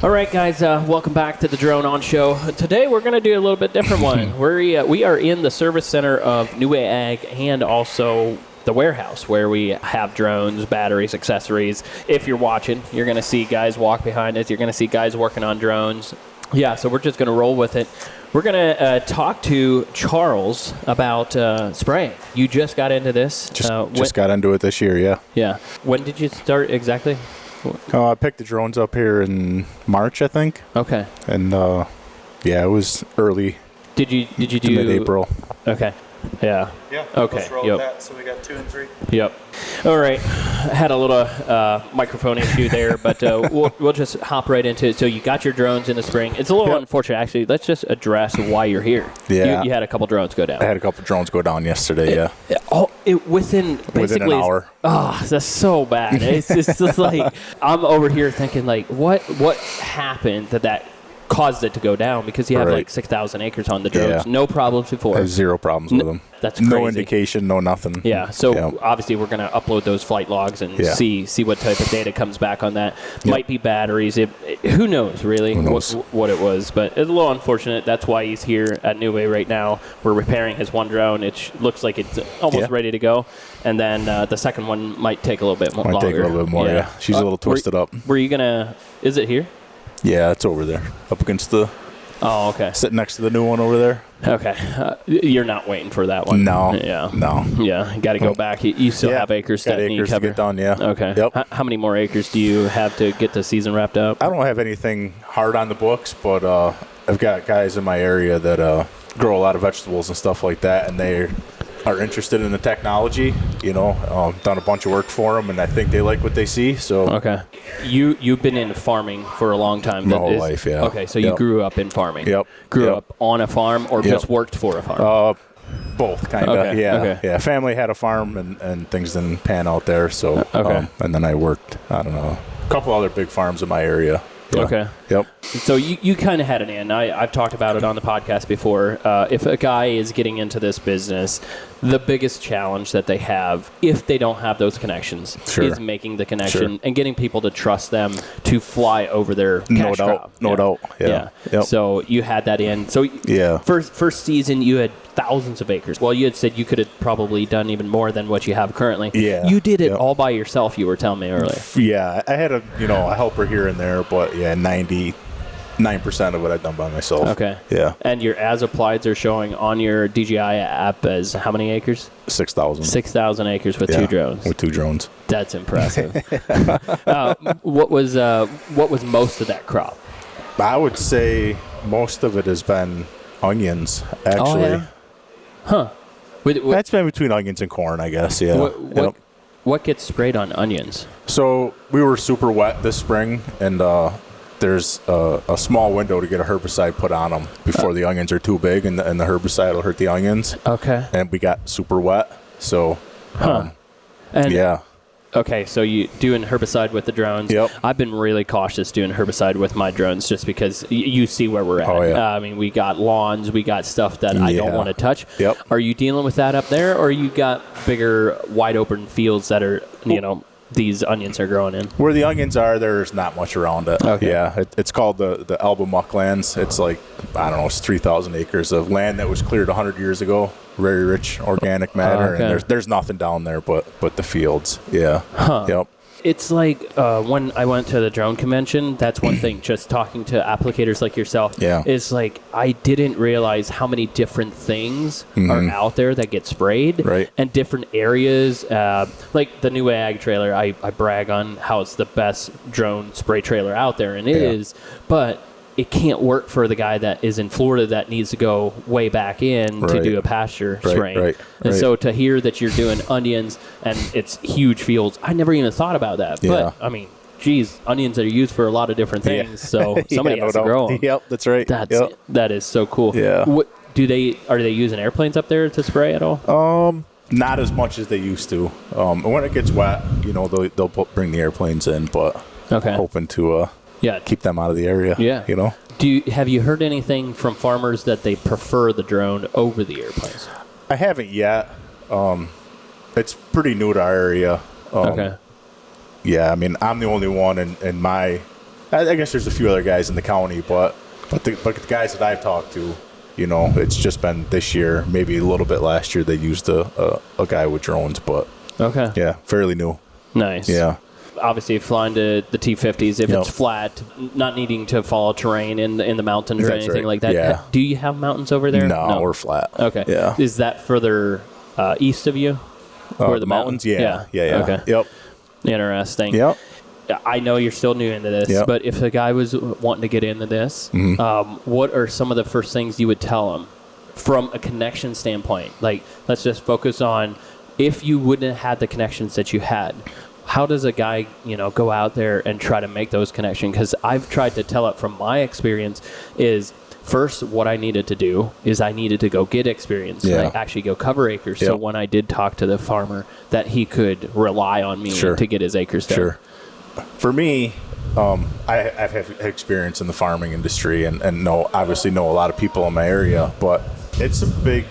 All right, guys, welcome back to the DroneOn Show. Today we're going to do a little bit different one. We are in the service center of NuWay Ag and also the warehouse where we have drones, batteries, accessories. If you're watching, you're going to see guys walk behind us. You're going to see guys working on drones. Yeah, so we're just going to roll with it. We're going to talk to Charles about spraying. You just got into this. Just got into it this year, yeah. Yeah. When did you start exactly? I picked the drones up here in March, I think. Okay. And it was early. Did you do mid-April? Okay. Yeah. Yeah. Okay. Let's roll with that. So we got 2 and 3. Yep. All right. Had a little microphone issue there, but we'll just hop right into it. So you got your drones in the spring. It's a little unfortunate, actually. Let's just address why you're here. Yeah. You had a couple drones go down. I had a couple drones go down yesterday. Within basically an hour. Oh, that's so bad. It's just like I'm over here thinking like, what happened that caused it to go down? Because you have like 6,000 acres on the drones. Yeah. No problems before. I have zero problems with them. That's crazy. No indication, no nothing. Yeah. So obviously we're going to upload those flight logs and see what type of data comes back on that. Might be batteries. Who knows really what it was, but it's a little unfortunate. That's why he's here at NuWay right now. We're repairing his one drone. It looks like it's almost ready to go. And then the second one might take a little bit longer. Might take a little bit more, yeah. She's a little twisted up. Were you going to, is it here? Yeah, it's over there, up against the. Oh, okay. Sitting next to the new one over there. Okay, you're not waiting for that one. No. Yeah. No. Yeah, got to go back. You still have acres that need to get done. Yeah. Okay. Yep. How many more acres do you have to get the season wrapped up? I don't have anything hard on the books, but I've got guys in my area that grow a lot of vegetables and stuff like that, and they are interested in the technology. Done a bunch of work for them, and I think they like what they see. So okay, you've been in farming for a long time. My whole life, yeah. Okay, so you grew up in farming. Yep. Grew up on a farm, or just worked for a farm. Both, kind of. Okay. Yeah. Okay. Yeah. Family had a farm, and things didn't pan out there. So and then I worked. I don't know, a couple other big farms in my area. Yeah. Okay. Yep. So you kind of had an in. I've talked about it on the podcast before. If a guy is getting into this business, the biggest challenge that they have, if they don't have those connections, is making the connection and getting people to trust them to fly over their cash crop. No doubt. Yeah. Yep. So you had that in. So first season you had thousands of acres. Well, you had said you could have probably done even more than what you have currently. Yeah. You did it all by yourself, you were telling me earlier. Yeah. I had a helper here and there, but 99% of it I've done by myself. Okay. Yeah. And your as applieds are showing on your DJI app as how many acres? 6,000. 6,000 acres with 2 drones. With 2 drones. That's impressive. What was most of that crop? I would say most of it has been onions, actually. Oh, yeah? Huh. That's been between onions and corn, I guess, yeah. What gets sprayed on onions? So we were super wet this spring, and there's a small window to get a herbicide put on them before the onions are too big, and the herbicide will hurt the onions. Okay. And we got super wet, so Okay, so you doing herbicide with the drones. Yep. I've been really cautious doing herbicide with my drones just because you see where we're at. Oh, yeah. I mean, we got lawns, we got stuff that I don't want to touch. Yep. Are you dealing with that up there, or you got bigger, wide open fields that are, these onions are growing in? Where the onions are, there's not much around it. Okay. Yeah, it's called the Alba Mucklands. It's like, I don't know, it's 3,000 acres of land that was cleared 100 years ago. Very rich organic matter, and there's nothing down there but the fields. Yeah. Huh. Yep. It's like when I went to the drone convention, that's one thing, just talking to applicators like yourself. Yeah. It's like I didn't realize how many different things are out there that get sprayed. Right. And different areas. Like the NuWay Ag trailer, I brag on how it's the best drone spray trailer out there, and it is. But it can't work for the guy that is in Florida that needs to go way back in to do a pasture spraying. And so to hear that you're doing onions and it's huge fields, I never even thought about that. Yeah. But, I mean, geez, onions are used for a lot of different things, so somebody has to grow them. Yep, that's right. That is so cool. Yeah. Are they using airplanes up there to spray at all? Not as much as they used to. When it gets wet, they'll bring the airplanes in, but hoping to... keep them out of the area. Yeah. Have you heard anything from farmers that they prefer the drone over the airplanes? I haven't yet. It's pretty new to our area. Yeah, I mean, I'm the only one in my I guess there's a few other guys in the county, but the guys that I've talked to, you know, it's just been this year, maybe a little bit last year. They used a guy with drones, but yeah, fairly new. Nice. Yeah. Obviously, flying to the T50s if it's flat, not needing to follow terrain in the mountains or anything like that. Yeah. Do you have mountains over there? No, we're flat. Okay. Yeah. Is that further east of you? Where the mountains? Yeah. Okay. Yep. Interesting. Yep. I know you're still new into this, but if a guy was wanting to get into this, what are some of the first things you would tell him from a connection standpoint? Like, let's just focus on if you wouldn't have had the connections that you had. How does a guy, go out there and try to make those connections? Because I've tried to tell it from my experience is first what I needed to do is I needed to go get experience. Yeah. Like actually go cover acres. So when I did talk to the farmer, that he could rely on me to get his acres done. Sure. For me, I've had experience in the farming industry and obviously know a lot of people in my area, but it's a big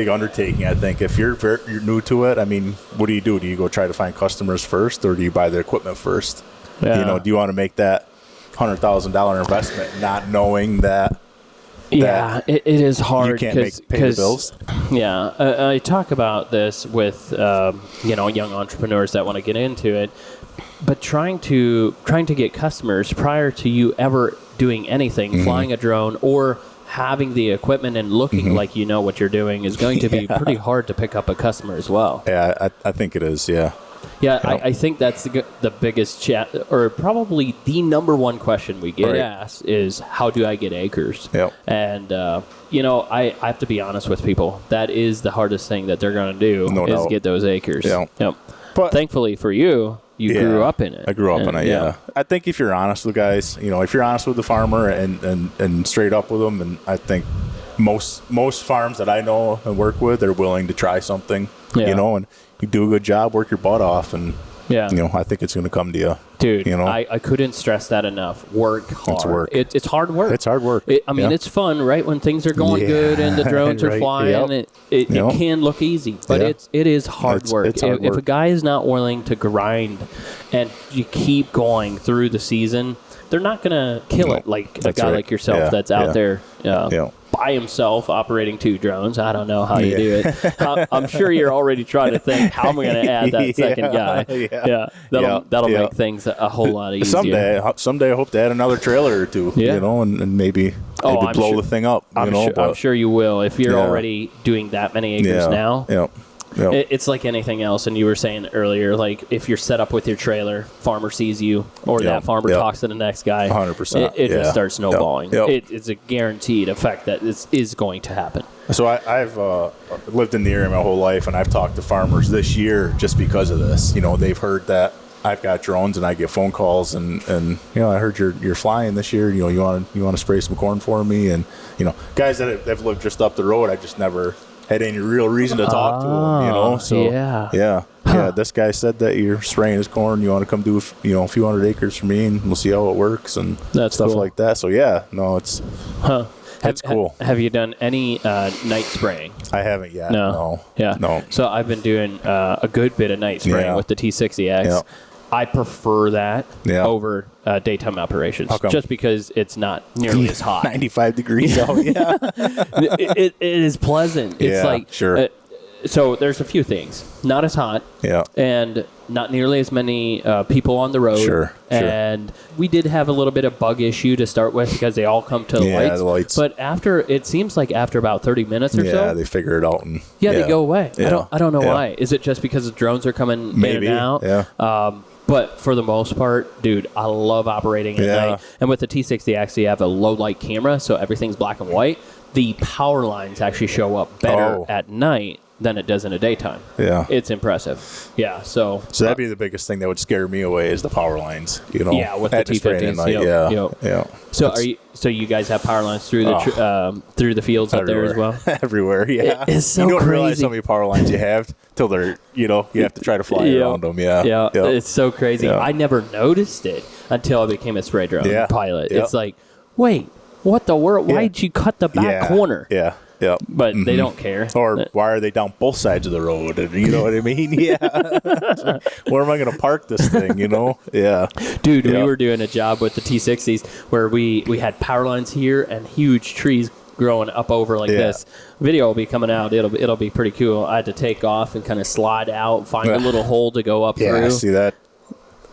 undertaking. I think if you're new to it, I mean, what do? Do you go try to find customers first, or do you buy the equipment first? Yeah. Do you want to make that $100,000 investment, not knowing that? Yeah, it is hard. You can't pay the bills. Yeah, I talk about this with young entrepreneurs that want to get into it, but trying to get customers prior to you ever doing anything, flying a drone or having the equipment and looking like you know what you're doing is going to be pretty hard to pick up a customer as well. Yeah, I think it is, yeah. Yeah, I think that's the biggest chat, or probably the number one question we get asked is, how do I get acres? Yep. And, I have to be honest with people. That is the hardest thing that they're going to do get those acres. Yep. But thankfully for you, you grew up in it. I grew up in it, yeah. I think if you're honest with guys, if you're honest with the farmer and straight up with them, and I think most farms that I know and work with are willing to try something, and you do a good job, work your butt off, and I think it's going to come to you. Dude, I couldn't stress that enough. Work hard. It's work. It's hard work. It's hard work. It's fun, right? When things are going good and the drones are flying, it can look easy, but it is hard work. It's hard work. If a guy is not willing to grind and you keep going through the season, they're not going to kill it like a guy like yourself that's out there by himself operating 2 drones. I don't know how you do it. I'm sure you're already trying to think, how am I going to add that second guy? That'll make things a whole lot easier. Someday I hope to add another trailer or 2, and maybe blow the thing up. I'm sure you will if you're already doing that many acres now. Yeah. Yep. It's like anything else, and you were saying earlier, like if you're set up with your trailer, farmer sees you, or that farmer talks to the next guy, 100%. It just starts snowballing. Yep. It's a guaranteed effect that this is going to happen. So I've lived in the area my whole life, and I've talked to farmers this year just because of this. They've heard that I've got drones, and I get phone calls, and I heard you're flying this year. You want to spray some corn for me, and guys that have lived just up the road, I just never had any real reason to talk to him, So this guy said that you're spraying his corn. You want to come do a few hundred acres for me, and we'll see how it works and stuff like that. So it's that's cool. Have you done any night spraying? I haven't yet. No. So I've been doing a good bit of night spraying with the T60X. Yeah. I prefer that over daytime operations, just because it's not nearly as hot. 95 degrees out, it is pleasant. It's like, sure. So there's a few things. Not as hot, and not nearly as many people on the road. Sure. And we did have a little bit of bug issue to start with because they all come to the lights. But it seems like after about 30 minutes or so, they figure it out and they go away. Yeah. I don't know why. Is it just because the drones are coming in and out? Yeah. But for the most part, dude, I love operating at night. And with the T60X, you have a low light camera, so everything's black and white. The power lines actually show up better at night than it does in the daytime. Yeah. It's impressive. Yeah, so that'd be the biggest thing that would scare me away is the power lines, Yeah, with the T50s. Yeah. So you guys have power lines through the through the fields everywhere. Up there as well? Everywhere, yeah. It's so you don't crazy. realize how many power lines you have till they're, you have to try to fly around them. Yeah. It's so crazy. Yeah. I never noticed it until I became a spray drone pilot. Yep. It's like, wait, what the world? Why did you cut the back corner? Yeah. Yep. But they don't care. Or why are they down both sides of the road? And you know what I mean? Yeah. Where am I going to park this thing, you know? Yeah. Dude, we were doing a job with the T60s where we had power lines here and huge trees growing up over like this. Video will be coming out. It'll be pretty cool. I had to take off and kind of slide out, find a little hole to go up through. Yeah, I see that.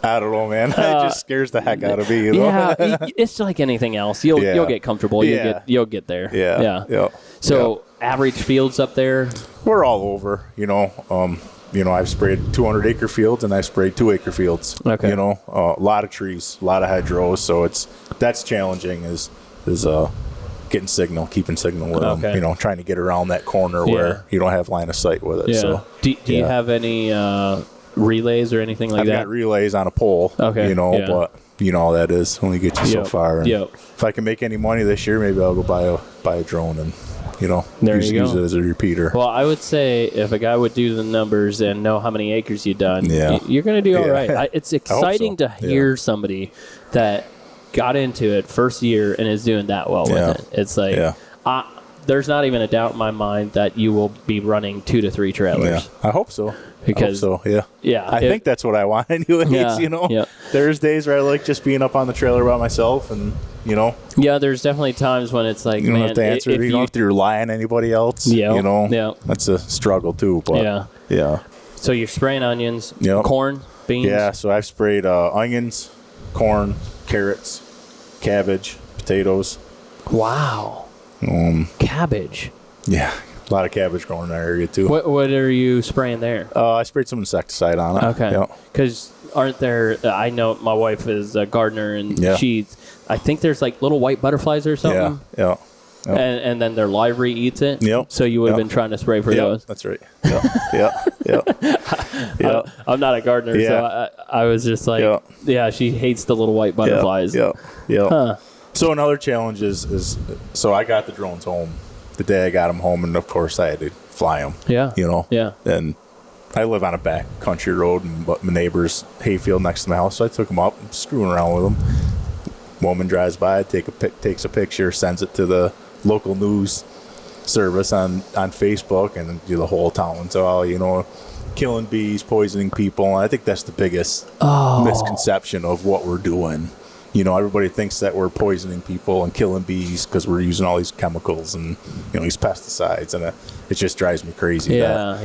I don't know, man. It just scares the heck out of me. You know? Yeah, it's like anything else. You'll get comfortable. You'll get there. Yeah. So average fields up there? We're all over, you know. I've sprayed 200-acre fields and I've sprayed 2-acre fields. Okay. You know, a lot of trees, a lot of hedgerows. So that's challenging is getting signal, keeping signal with them. You know, trying to get around that corner where you don't have line of sight with it. Yeah. So Do you have any relays or anything like I've that? got relays on a pole. Okay. You know, but you know how that is. Only get you so far. And if I can make any money this year, maybe I'll go buy a drone and use it as a repeater. Well, I would say if a guy would do the numbers and know how many acres you've done, you're going to do all right. It's exciting to hear somebody that got into it first year and is doing that well with it. It's like, there's not even a doubt in my mind that you will be running 2 to 3 trailers. I hope so. Because I think that's what I want anyways, you know. There's days where I like just being up on the trailer by myself and, you know. Yeah, there's definitely times when it's like, you don't have to answer. You don't have to rely on anybody else. You know. Yeah. That's a struggle too. But yeah. So you're spraying onions, corn, beans? Yeah, so I've sprayed onions, corn, carrots, cabbage, potatoes. Wow. Cabbage. Yeah. A lot of cabbage growing in our area too. What are you spraying there? I sprayed some insecticide on it. Okay. Because aren't there? I know my wife is a gardener, and I think there's like little white butterflies or something. Yeah. And then their livery eats it. Yep. So you would have been trying to spray for those. That's right. Yeah. I'm not a gardener, so I was just like, she hates the little white butterflies. Yeah. Huh. So another challenge is so I got the drones home the day I got them home, and of course I had to fly them. Yeah. You know. Yeah. And I live on a back country road, and my neighbor's hayfield next to my house, so I took them up, screwing around with them. Woman drives by, takes a picture, sends it to the local news service on Facebook, and do the whole town. So, killing bees, poisoning people. And I think that's the biggest misconception of what we're doing. Everybody thinks that we're poisoning people and killing bees because we're using all these chemicals and, these pesticides. And it just drives me crazy. Yeah,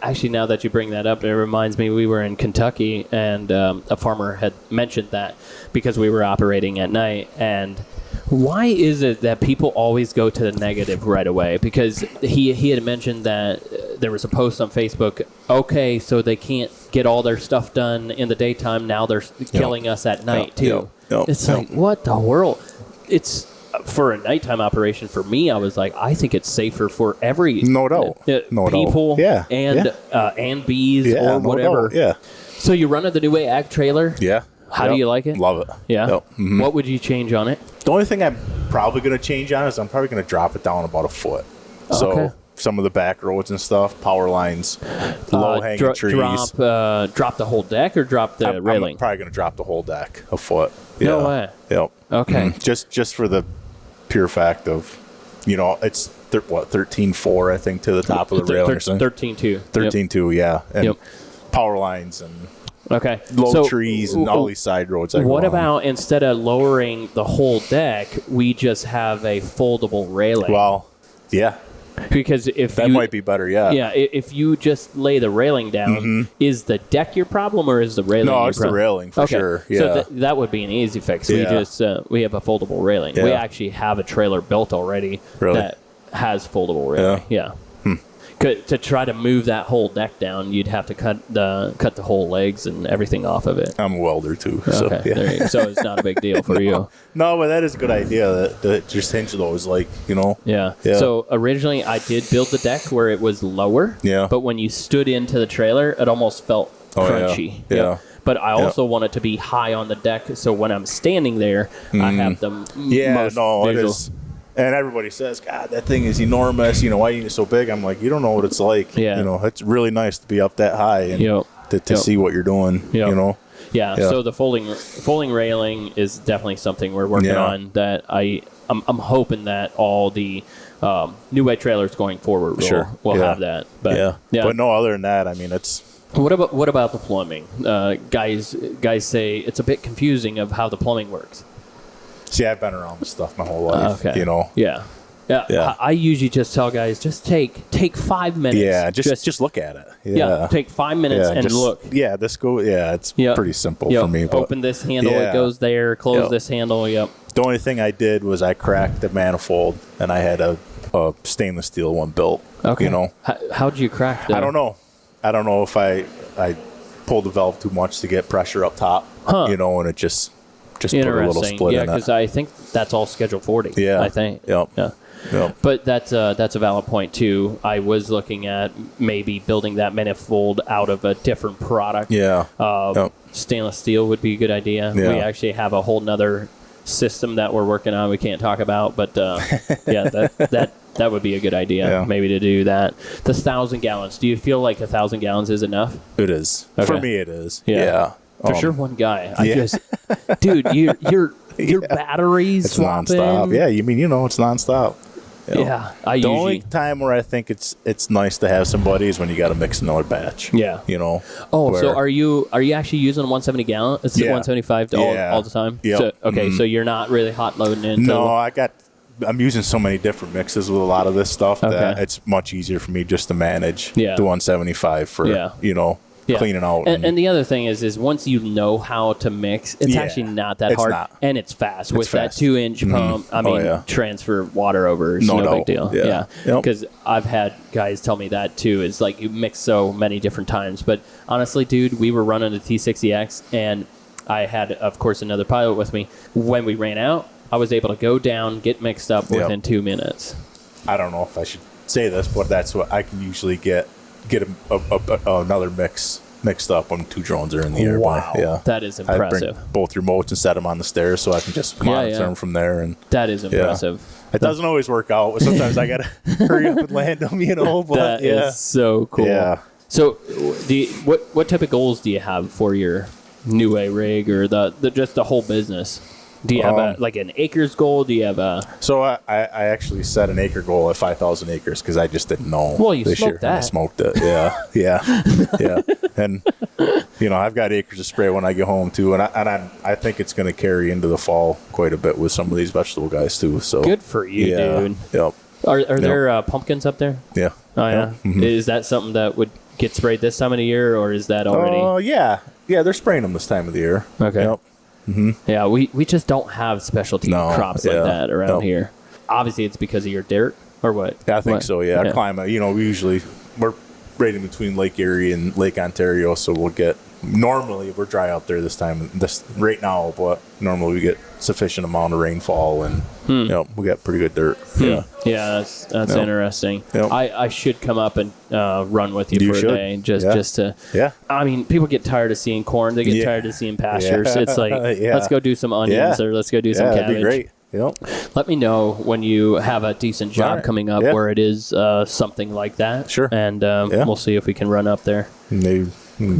actually, now that you bring that up, it reminds me we were in Kentucky, and a farmer had mentioned that because we were operating at night. And why is it that people always go to the negative right away? Because he had mentioned that there was a post on Facebook, okay, so they can't get all their stuff done in the daytime. Now they're killing us at night, too. It's like, what the world? It's for a nighttime operation. For me, I was like, I think it's safer for every people and bees or whatever. Yeah. So you run the NuWay Ag trailer? Yeah. How do you like it? Love it. Yeah. Yep. Mm-hmm. What would you change on it? The only thing I'm probably going to change on is I'm probably going to drop it down about a foot. So some of the back roads and stuff, power lines, low-hanging trees. Drop the whole deck or drop the railing? I'm probably going to drop the whole deck a foot. No way. Yep. Okay. Just for the pure fact of, it's 13.4, I think, to the top of the railing. 13.2. 13.2, yeah. And power lines and low trees and all these side roads. What about instead of lowering the whole deck, we just have a foldable railing? Well, yeah. Because if that might be better, if you just lay the railing down, is the deck your problem or is the railing? No, it's the railing for sure. Yeah. So that would be an easy fix. We just we have a foldable railing. We actually have a trailer built already that has foldable railing. Yeah. To try to move that whole deck down, you'd have to cut the whole legs and everything off of it. I'm a welder too, so so it's not a big deal for you. No, but that is a good idea. That just hinge those, Yeah. So originally, I did build the deck where it was lower. Yeah. But when you stood into the trailer, it almost felt crunchy. Yeah. But I also want it to be high on the deck, so when I'm standing there, I have them. It is. And everybody says, God, that thing is enormous. Why are you so big? I'm like, you don't know what it's like. Yeah. It's really nice to be up that high and to see what you're doing. Yeah. So the folding railing is definitely something we're working on. That I'm hoping that all the NuWay trailers going forward will have that. But But no, other than that, I mean, it's. What about the plumbing? Guys say it's a bit confusing of how the plumbing works. See, I've been around this stuff my whole life. Okay. You know. Yeah. I usually just tell guys, just take 5 minutes. Yeah, just look at it. Yeah, take 5 minutes and look. Yeah, it's pretty simple for me. But open this handle, it goes there. Close this handle. Yep. The only thing I did was I cracked the manifold, and I had a stainless steel one built. Okay. You know. How'd you crack that? I don't know. I don't know if I pulled the valve too much to get pressure up top. You know, and it just put a little split in it. Yeah, because I think that's all Schedule 40. Yeah. I think. Yep. Yeah. Yep. But that's a valid point too. I was looking at maybe building that manifold out of a different product. Yeah. Stainless steel would be a good idea. Yeah. We actually have a whole nother system that we're working on. We can't talk about, but that would be a good idea. Maybe to do that. The 1,000 gallons. Do you feel like 1,000 gallons is enough? It is. Okay. For me, it is. Yeah. For sure, one guy. Dude, your batteries it's swapping. nonstop. Yeah, you mean it's nonstop. You know? Yeah, the only time where I think it's nice to have somebody is when you got to mix another batch. Yeah, you know. Oh, so are you actually using 170 gallon? It's 175 all the time. Yeah. So, okay, so you're not really hot loading into. No, I'm using so many different mixes with a lot of this stuff that it's much easier for me just to manage the 175 for cleaning out. And the other thing is once you know how to mix, it's actually not that hard. And it's fast. With that 2-inch pump, I mean, transfer water over is no big deal. Yeah. Because I've had guys tell me that too. It's like you mix so many different times. But honestly, dude, we were running a T60X and I had, of course, another pilot with me. When we ran out, I was able to go down, get mixed up within 2 minutes. I don't know if I should say this, but that's what I can usually get another mixed up when 2 drones are in the air. Wow, yeah, that is impressive. I bring both remotes and set them on the stairs so I can just monitor them from there. And that is impressive. It doesn't always work out. Sometimes I gotta hurry up and land them. But that is so cool. Yeah. So, what type of goals do you have for your NuWay rig or just the whole business? Do you have an acres goal? Do you have a... So I actually set an acre goal at 5,000 acres because I just didn't know this year. And I smoked it. Yeah. And, I've got acres to spray when I get home too. And I think it's going to carry into the fall quite a bit with some of these vegetable guys too. So good for you, dude. Yep. Are there pumpkins up there? Yeah. Oh, yeah. Mm-hmm. Is that something that would get sprayed this time of the year or is that already... Oh, yeah. Yeah, they're spraying them this time of the year. Okay. Yep. Mm-hmm. Yeah, we just don't have specialty crops like that around here. Obviously, it's because of your dirt or what? Yeah, I think so. Yeah, our climate. We're right in between Lake Erie and Lake Ontario, so normally we're dry out there right now, but normally we get sufficient amount of rainfall and we got pretty good dirt. Yeah, that's interesting. Yep. I should come up and run with you for a day just to. Yeah. I mean, people get tired of seeing corn. They get tired of seeing pastures. It's like let's go do some onions or let's go do some cabbage. That'd be great. Yep. Let me know when you have a decent job coming up where it is something like that. Sure. And we'll see if we can run up there. Maybe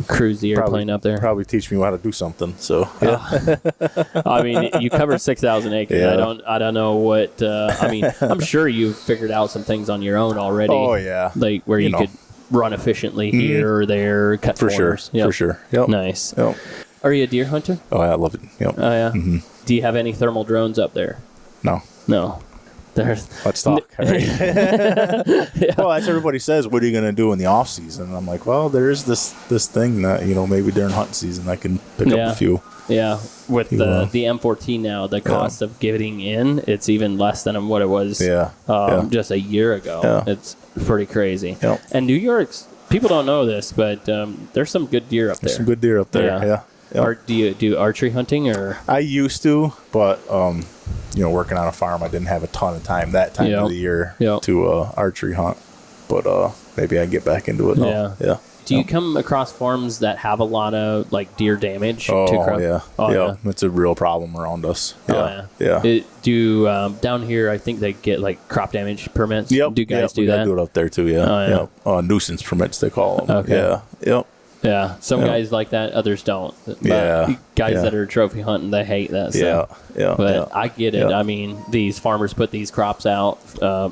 cruise the airplane up there. Probably teach me how to do something. So I mean, you cover 6,000 acres. Yeah. I don't know what. I mean, I'm sure you've figured out some things on your own already. Oh yeah, like where you could run efficiently here or there, cut for corners. Sure. For sure. Yep. Nice. Yep. Are you a deer hunter? Oh, I love it. Yep. Oh yeah. Mm-hmm. Do you have any thermal drones up there? No. Let's talk. Well, as everybody says, what are you going to do in the off season? And I'm like, well, there is this thing that maybe during hunting season I can pick up a few. Yeah, with the M14 now, the cost of getting in, it's even less than what it was just a year ago. Yeah. It's pretty crazy. Yeah. And New York's, people don't know this, but there's some good deer up there. There's some good deer up there, yeah. Or do you do archery hunting? Or I used to, but working on a farm, I didn't have a ton of time that time of the year to archery hunt. But maybe I can get back into it now. Yeah. Do you come across farms that have a lot of deer damage? Yeah. It's a real problem around us. Down here, I think they get crop damage permits. Yep. Do guys do that? Do it up there too. Nuisance permits they call them. Okay. Yeah. Yep. Yeah, some guys like that, others don't. But guys that are trophy hunting, they hate that stuff. But I get it. I mean, these farmers put these crops out.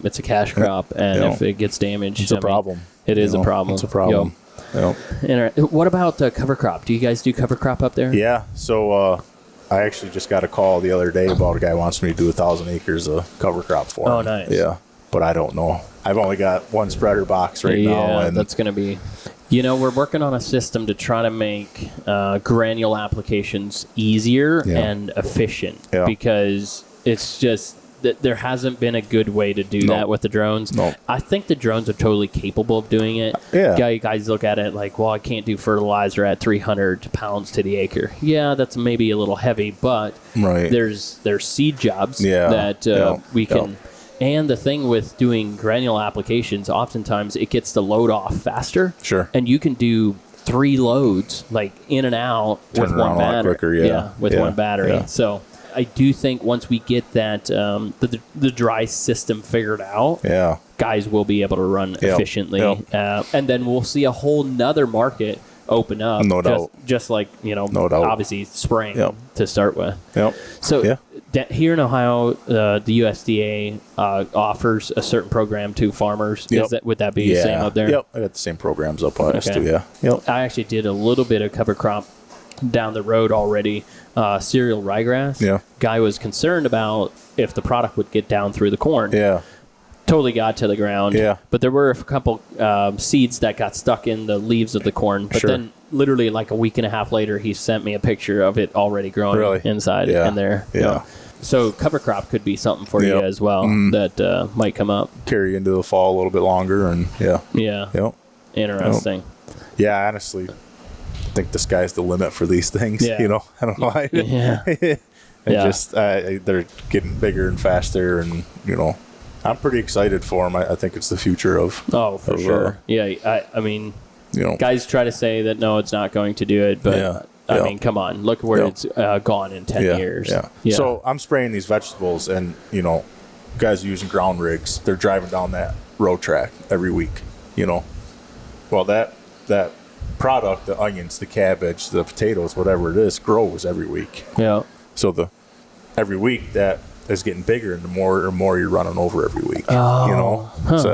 It's a cash crop, and if it gets damaged, it's a problem. It is a problem. It's a problem. What about cover crop? Do you guys do cover crop up there? Yeah. So I actually just got a call the other day about a guy who wants me to do 1,000 acres of cover crop for him. Oh, nice. Yeah, but I don't know. I've only got one spreader box right now. And that's going to be... we're working on a system to try to make granule applications easier and efficient because it's just that there hasn't been a good way to do that with the drones. I think the drones are totally capable of doing it. Guys look at it like, well, I can't do fertilizer at 300 pounds to the acre. Yeah, that's maybe a little heavy, but there's seed jobs that we can... And the thing with doing granule applications, oftentimes it gets the load off faster. Sure. And you can do 3 loads, like in and out, with one battery. Quicker, with one battery. Yeah. So I do think once we get that the dry system figured out, guys will be able to run efficiently. And then we'll see a whole nother market open up. No doubt. Just like, obviously spraying to start with. So here in Ohio, the USDA offers a certain program to farmers. Would that be the same up there? Yep, I got the same programs up on us too, I actually did a little bit of cover crop down the road already, cereal ryegrass. Guy was concerned about if the product would get down through the corn. Totally got to the ground. But there were a couple seeds that got stuck in the leaves of the corn. But then literally like a week and a half later, he sent me a picture of it already growing inside in there. So cover crop could be something for you as well that might come up. Carry into the fall a little bit longer. And Interesting. Yeah, honestly, I think the sky's the limit for these things. I don't know. Just they're getting bigger and faster, and I'm pretty excited for them. I think it's the future of. Oh, for sure. I mean, guys try to say that no, it's not going to do it, but I mean, come on, look where it's gone in 10 years. So I'm spraying these vegetables, and guys are using ground rigs. They're driving down that road track every week. Well, that product, the onions, the cabbage, the potatoes, whatever it is, grows every week. So every week that is getting bigger, and the more and more you're running over every week. So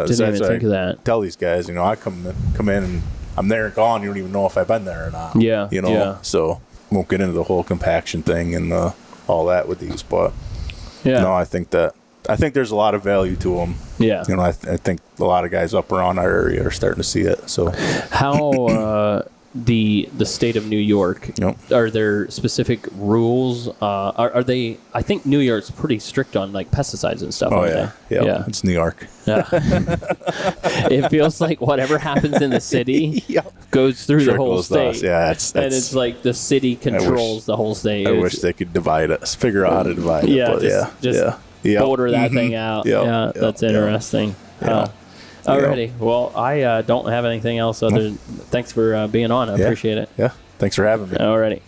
didn't even think of that. Tell these guys, I come in and I'm there and gone. You don't even know if I've been there or not. So won't get into the whole compaction thing and all that with these, but I think there's a lot of value to them. I think a lot of guys up around our area are starting to see it. So how the state of New York, are there specific rules? Are they? I think New York's pretty strict on like pesticides and stuff. It's New York. It feels like whatever happens in the city goes through the whole state. And it's like the city controls the whole state. I wish they could divide us, figure out how to divide it. Just border that thing out. That's interesting. Alrighty. Well, I don't have anything else other than thanks for being on. I appreciate it. Thanks for having me. Alrighty.